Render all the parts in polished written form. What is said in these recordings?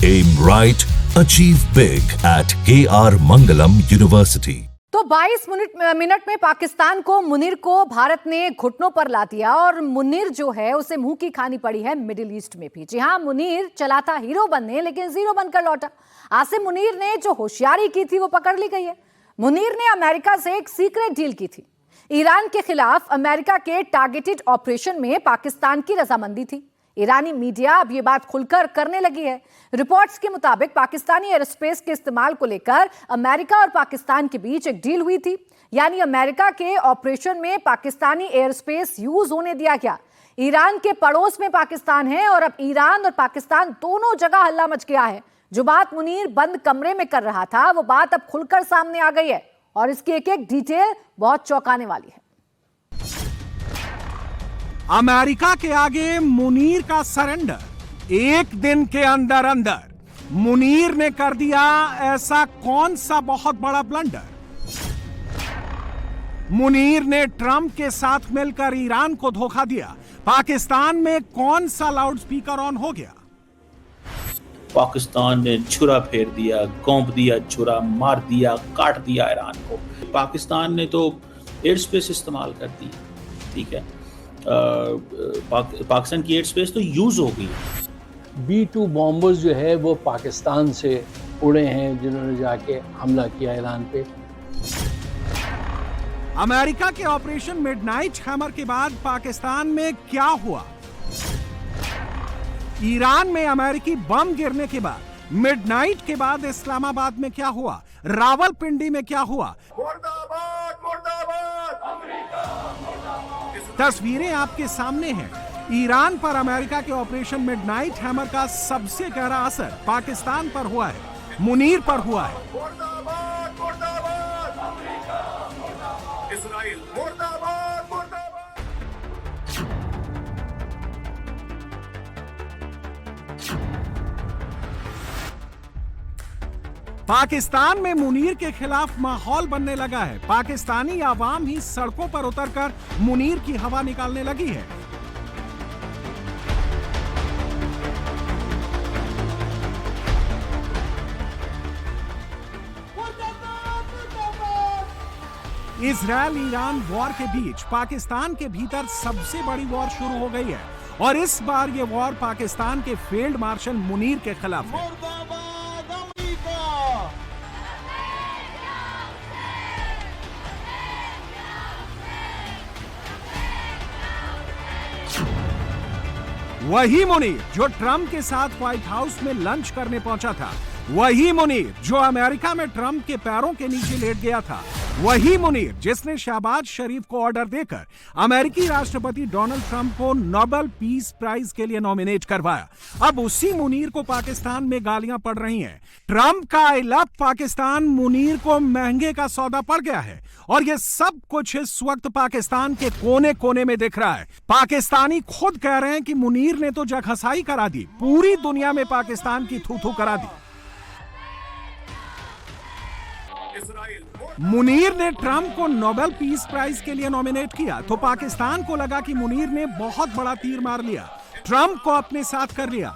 Aim right, achieve big at KR Mangalam University. तो 22 minute में पाकिस्तान को मुनीर को भारत ने घुटनों पर ला दिया और मुनीर जो है उसे मुंह की खानी पड़ी है मिडिल ईस्ट में भी। जी हां, मुनीर चला था हीरो बनने, लेकिन जीरो बनकर लौटा। आसिम मुनीर ने जो होशियारी की थी वो पकड़ ली गई है। मुनीर ने अमेरिका से एक सीक्रेट डील की थी। ईरान के खिलाफ अमेरिका के टारगेटेड ऑपरेशन में पाकिस्तान की रजामंदी थी। ईरानी मीडिया अब ये बात खुलकर करने लगी है। रिपोर्ट्स के मुताबिक पाकिस्तानी एयर स्पेस के इस्तेमाल को लेकर अमेरिका और पाकिस्तान के बीच एक डील हुई थी, यानी अमेरिका के ऑपरेशन में पाकिस्तानी एयर स्पेस यूज होने दिया गया। ईरान के पड़ोस में पाकिस्तान है और अब ईरान और पाकिस्तान दोनों जगह हल्ला मच गया है। जो बात मुनीर बंद कमरे में कर रहा था वो बात अब खुलकर सामने आ गई है और इसकी एक एक डिटेल बहुत चौंकाने वाली है। अमेरिका के आगे मुनीर का सरेंडर। एक दिन के अंदर अंदर मुनीर ने कर दिया ऐसा कौन सा बहुत बड़ा ब्लंडर। मुनीर ने ट्रंप के साथ मिलकर ईरान को धोखा दिया। पाकिस्तान में कौन सा लाउड स्पीकर ऑन हो गया। पाकिस्तान ने छुरा फेर दिया, गोंप दिया छुरा, मार दिया, काट दिया ईरान को। पाकिस्तान ने तो एयर स्पेस इस्तेमाल कर दी, ठीक है। पाकिस्तान की एयर स्पेस तो यूज हो गई। B-2 बॉम्बर्स जो है वो पाकिस्तान से उड़े हैं, जिन्होंने जाके हमला किया ईरान पे। अमेरिका के ऑपरेशन मिडनाइट हैमर के बाद पाकिस्तान में क्या हुआ। ईरान में अमेरिकी बम गिरने के बाद मिडनाइट के बाद इस्लामाबाद में क्या हुआ, रावलपिंडी में क्या हुआ। मुर्दाबाद, मुर्दाबाद, अमेरिका, मुर्दाबाद। तस्वीरें आपके सामने हैं। ईरान पर अमेरिका के ऑपरेशन मिडनाइट हैमर का सबसे गहरा असर पाकिस्तान पर हुआ है, मुनीर पर हुआ है। मुर्दाबाद, मुर्दाबाद, अमेरिका, मुर्दाबाद, इस्राइल, मुर्दाबाद, मुर्दाबाद। पाकिस्तान में मुनीर के खिलाफ माहौल बनने लगा है। पाकिस्तानी आवाम ही सड़कों पर उतरकर मुनीर की हवा निकालने लगी है। इजरायल ईरान वॉर के बीच पाकिस्तान के भीतर सबसे बड़ी वॉर शुरू हो गई है और इस बार ये वॉर पाकिस्तान के फील्ड मार्शल मुनीर के खिलाफ है। वही मुनीर जो ट्रंप के साथ व्हाइट हाउस में लंच करने पहुंचा था, वही मुनीर जो अमेरिका में ट्रंप के पैरों के नीचे लेट गया था, वही मुनीर जिसने शहबाज शरीफ को ऑर्डर देकर अमेरिकी राष्ट्रपति डोनाल्ड ट्रंप को नोबेल पीस प्राइज के लिए नॉमिनेट करवाया। अब उसी मुनीर को पाकिस्तान में गालियां पड़ रही हैं। ट्रंप का आई लव पाकिस्तान मुनीर को महंगे का सौदा पड़ गया है और ये सब कुछ इस वक्त पाकिस्तान के कोने कोने में दिख रहा है। पाकिस्तानी खुद कह रहे हैं कि मुनीर ने तो जगहसाई करा दी, पूरी दुनिया में पाकिस्तान की थू थू करा दी। मुनीर ने ट्रंप को नोबेल पीस प्राइज के लिए नॉमिनेट किया तो पाकिस्तान को लगा कि मुनीर ने बहुत बड़ा तीर मार लिया, ट्रंप को अपने साथ कर लिया।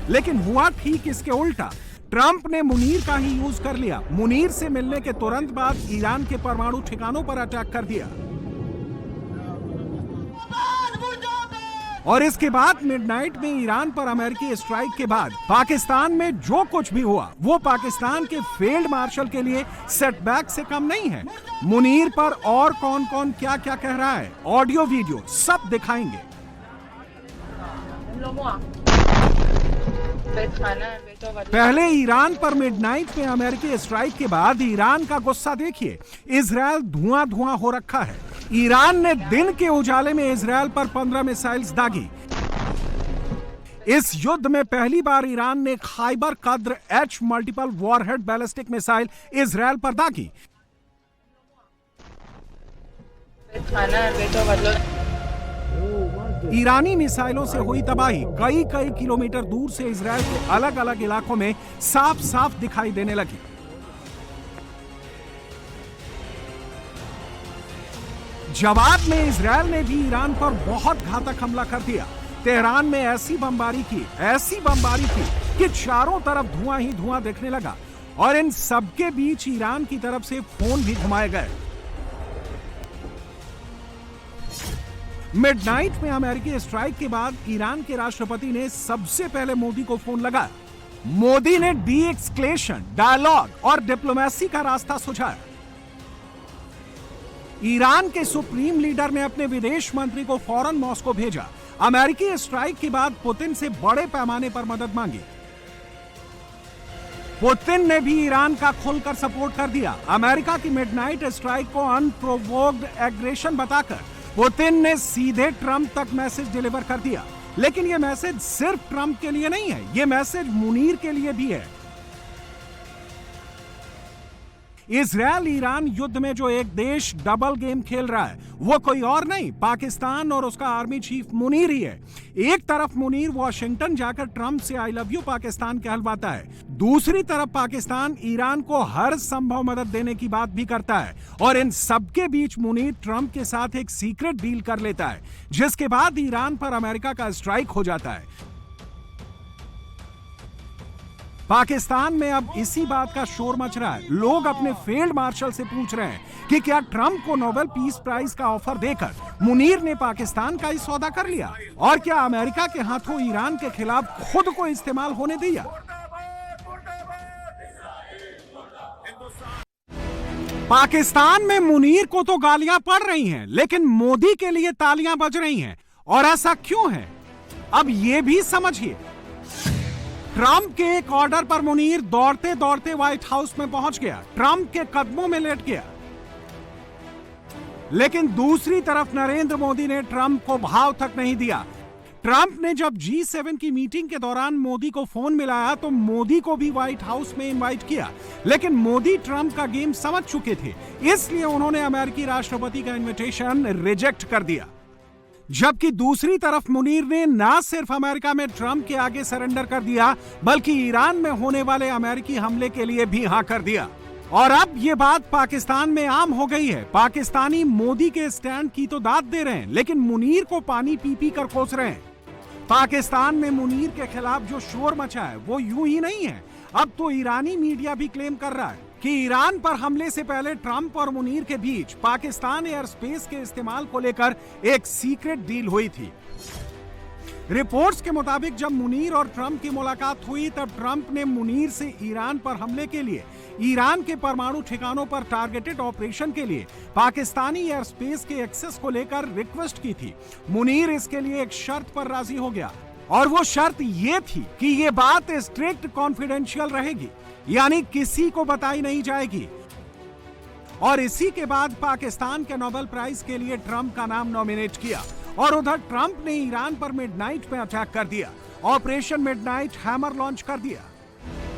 लेकिन हुआ ठीक इसके उल्टा। ट्रंप ने मुनीर का ही यूज कर लिया। मुनीर से मिलने के तुरंत बाद ईरान के परमाणु ठिकानों पर अटैक कर दिया और इसके बाद मिडनाइट में ईरान पर अमेरिकी स्ट्राइक के बाद पाकिस्तान में जो कुछ भी हुआ वो पाकिस्तान के फील्ड मार्शल के लिए सेटबैक से कम नहीं है। मुनीर पर और कौन कौन क्या क्या कह रहा है, ऑडियो वीडियो सब दिखाएंगे। पहले ईरान पर मिडनाइट में अमेरिकी स्ट्राइक के बाद ईरान का गुस्सा देखिए। इजरायल धुआं धुआं हो रखा है। ईरान ने दिन के उजाले में इजरायल पर 15 मिसाइल्स दागी। इस युद्ध में पहली बार ईरान ने खाइबर कद्र H multiple warhead ballistic missile Israel पर दागी। ईरानी मिसाइलों से हुई तबाही कई कई किलोमीटर दूर से इजरायल के अलग अलग इलाकों में साफ साफ दिखाई देने लगी। जवाब में इजरायल ने भी ईरान पर बहुत घातक हमला कर दिया। तेहरान में ऐसी बमबारी की कि चारों तरफ धुआं ही धुआं दिखने लगा और इन सबके बीच ईरान की तरफ से फोन भी घुमाए गए। मिडनाइट में अमेरिकी स्ट्राइक के बाद ईरान के राष्ट्रपति ने सबसे पहले मोदी को फोन लगाया। मोदी ने डी-एस्केलेशन, डायलॉग और डिप्लोमेसी का रास्ता सुझाया। ईरान के सुप्रीम लीडर ने अपने विदेश मंत्री को फौरन मॉस्को भेजा। अमेरिकी स्ट्राइक के बाद पुतिन से बड़े पैमाने पर मदद मांगी। पुतिन ने भी ईरान का खुलकर सपोर्ट कर दिया। अमेरिका की मिडनाइट स्ट्राइक को अनप्रोवोक्ड एग्रेशन बताकर पुतिन ने सीधे ट्रंप तक मैसेज डिलीवर कर दिया। लेकिन यह मैसेज सिर्फ ट्रंप के लिए नहीं है, यह मैसेज मुनीर के लिए भी है। इजरायल ईरान युद्ध में जो एक देश डबल गेम खेल रहा है वो कोई और नहीं, पाकिस्तान और उसका आर्मी चीफ मुनीर ही है। एक तरफ मुनीर वॉशिंगटन जाकर ट्रंप से आई लव यू पाकिस्तान कहलवाता है, दूसरी तरफ पाकिस्तान ईरान को हर संभव मदद देने की बात भी करता है। और इन सबके बीच मुनीर ट्रंप के साथ एक सीक्रेट डील कर लेता है, जिसके बाद ईरान पर अमेरिका का स्ट्राइक हो जाता है। पाकिस्तान में अब इसी बात का शोर मच रहा है। लोग अपने फील्ड मार्शल से पूछ रहे हैं कि क्या ट्रंप को नोबेल पीस प्राइज का ऑफर देकर मुनीर ने पाकिस्तान का ही सौदा कर लिया, और क्या अमेरिका के हाथों ईरान के खिलाफ खुद को इस्तेमाल होने दिया। पाकिस्तान में मुनीर को तो गालियां पड़ रही हैं, लेकिन मोदी के लिए तालियां बज रही हैं। और ऐसा क्यों है, अब यह भी समझिए। ट्रंप के एक ऑर्डर पर मुनीर दौड़ते दौड़ते व्हाइट हाउस में पहुंच गया, ट्रंप के कदमों में लेट गया। लेकिन दूसरी तरफ नरेंद्र मोदी ने ट्रंप को भाव तक नहीं दिया। ट्रंप ने जब G7 की मीटिंग के दौरान मोदी को फोन मिलाया तो मोदी को भी व्हाइट हाउस में इनवाइट किया, लेकिन मोदी ट्रंप का गेम समझ चुके थे, इसलिए उन्होंने अमेरिकी राष्ट्रपति का इनविटेशन रिजेक्ट कर दिया। जबकि दूसरी तरफ मुनीर ने ना सिर्फ अमेरिका में ट्रंप के आगे सरेंडर कर दिया, बल्कि ईरान में होने वाले अमेरिकी हमले के लिए भी हां कर दिया। और अब ये बात पाकिस्तान में आम हो गई है। पाकिस्तानी मोदी के स्टैंड की तो दाद दे रहे हैं, लेकिन मुनीर को पानी पी पी कर कोस रहे हैं। पाकिस्तान में मुनीर के खिलाफ जो शोर मचा है वो यूं ही नहीं है। अब तो ईरानी मीडिया भी क्लेम कर रहा है कि ईरान पर हमले से पहले ट्रंप और मुनीर के बीच पाकिस्तान एयर स्पेस के इस्तेमाल को लेकर एक सीक्रेट डील हुई थी। रिपोर्ट्स के मुताबिक जब मुनीर और ट्रंप की मुलाकात हुई तब ट्रंप ने मुनीर से ईरान पर हमले के लिए, ईरान के परमाणु ठिकानों पर टारगेटेड ऑपरेशन के लिए पाकिस्तानी एयर स्पेस के एक्सेस को लेकर रिक्वेस्ट की थी। मुनीर इसके लिए एक शर्त पर राजी हो गया, और वो शर्त ये थी कि ये बात स्ट्रिक्ट कॉन्फिडेंशियल रहेगी, यानी किसी को बताई नहीं जाएगी। और इसी के बाद पाकिस्तान के नोबेल प्राइज के लिए ट्रंप का नाम नॉमिनेट किया, और उधर ट्रंप ने ईरान पर मिडनाइट में अटैक कर दिया, ऑपरेशन मिडनाइट हैमर लॉन्च कर दिया।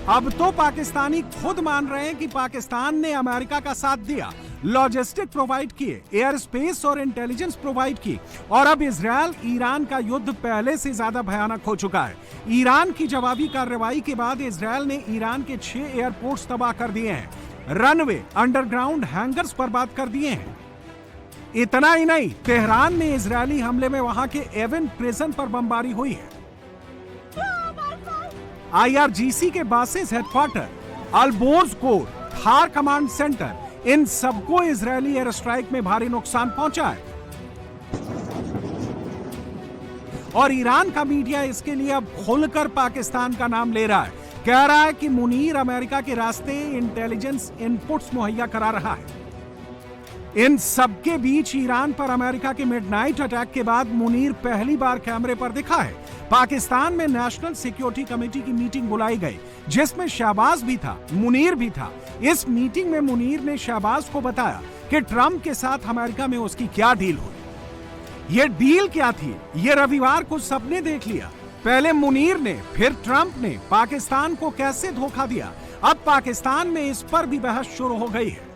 अब तो पाकिस्तानी खुद मान रहे हैं कि पाकिस्तान ने अमेरिका का साथ दिया, लॉजिस्टिक प्रोवाइड किए, एयर स्पेस और इंटेलिजेंस प्रोवाइड की, और अब इजरायल ईरान का युद्ध पहले से ज्यादा भयानक हो चुका है। ईरान की जवाबी कार्रवाई के बाद इजरायल ने ईरान के 6 एयरपोर्ट्स तबाह कर दिए हैं, रनवे, अंडरग्राउंड हैंगर्स बर्बाद कर दिए हैं। इतना ही नहीं, तेहरान में इजरायली हमले में वहां के एवन प्रिजन पर बमबारी हुई है। IRGC के बासेस हेडक्वार्टर, अल्बोर्ज कोर, थार कमांड सेंटर, इन सबको इजरायली एयर स्ट्राइक में भारी नुकसान पहुंचा है। और ईरान का मीडिया इसके लिए अब खुलकर पाकिस्तान का नाम ले रहा है, कह रहा है कि मुनीर अमेरिका के रास्ते इंटेलिजेंस इनपुट्स मुहैया करा रहा है। इन सबके बीच ईरान पर अमेरिका के मिडनाइट अटैक के बाद मुनीर पहली बार कैमरे पर दिखा है। पाकिस्तान में नेशनल सिक्योरिटी कमेटी की मीटिंग बुलाई गई, जिसमें शहबाज भी था, मुनीर भी था। इस मीटिंग में मुनीर ने शहबाज को बताया कि ट्रंप के साथ अमेरिका में उसकी क्या डील हुई। ये डील क्या थी, ये रविवार को सबने देख लिया। पहले मुनीर ने, फिर ट्रंप ने पाकिस्तान को कैसे धोखा दिया। अब पाकिस्तान में इस पर भी बहस शुरू हो गई है।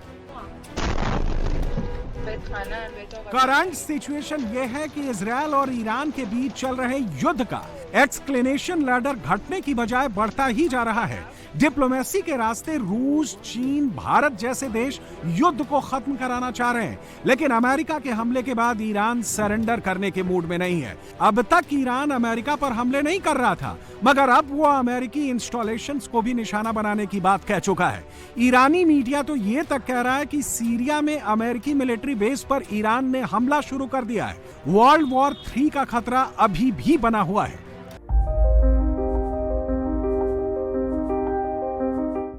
करंट सिचुएशन ये है कि इजरायल और ईरान के बीच चल रहे युद्ध का एक्सक्लेनेशन लैडर घटने की बजाय बढ़ता ही जा रहा है। डिप्लोमेसी के रास्ते रूस, चीन, भारत जैसे देश युद्ध को खत्म कराना चाह रहे हैं, लेकिन अमेरिका के हमले के बाद ईरान सरेंडर करने के मूड में नहीं है। अब तक ईरान अमेरिका पर हमले नहीं कर रहा था, मगर अब वो अमेरिकी इंस्टॉलेशंस को भी निशाना बनाने की बात कह चुका है। ईरानी मीडिया तो ये तक कह रहा है कि सीरिया में अमेरिकी मिलिट्री बेस पर ईरान ने हमला शुरू कर दिया है। वर्ल्ड वॉर 3 का खतरा अभी भी बना हुआ है।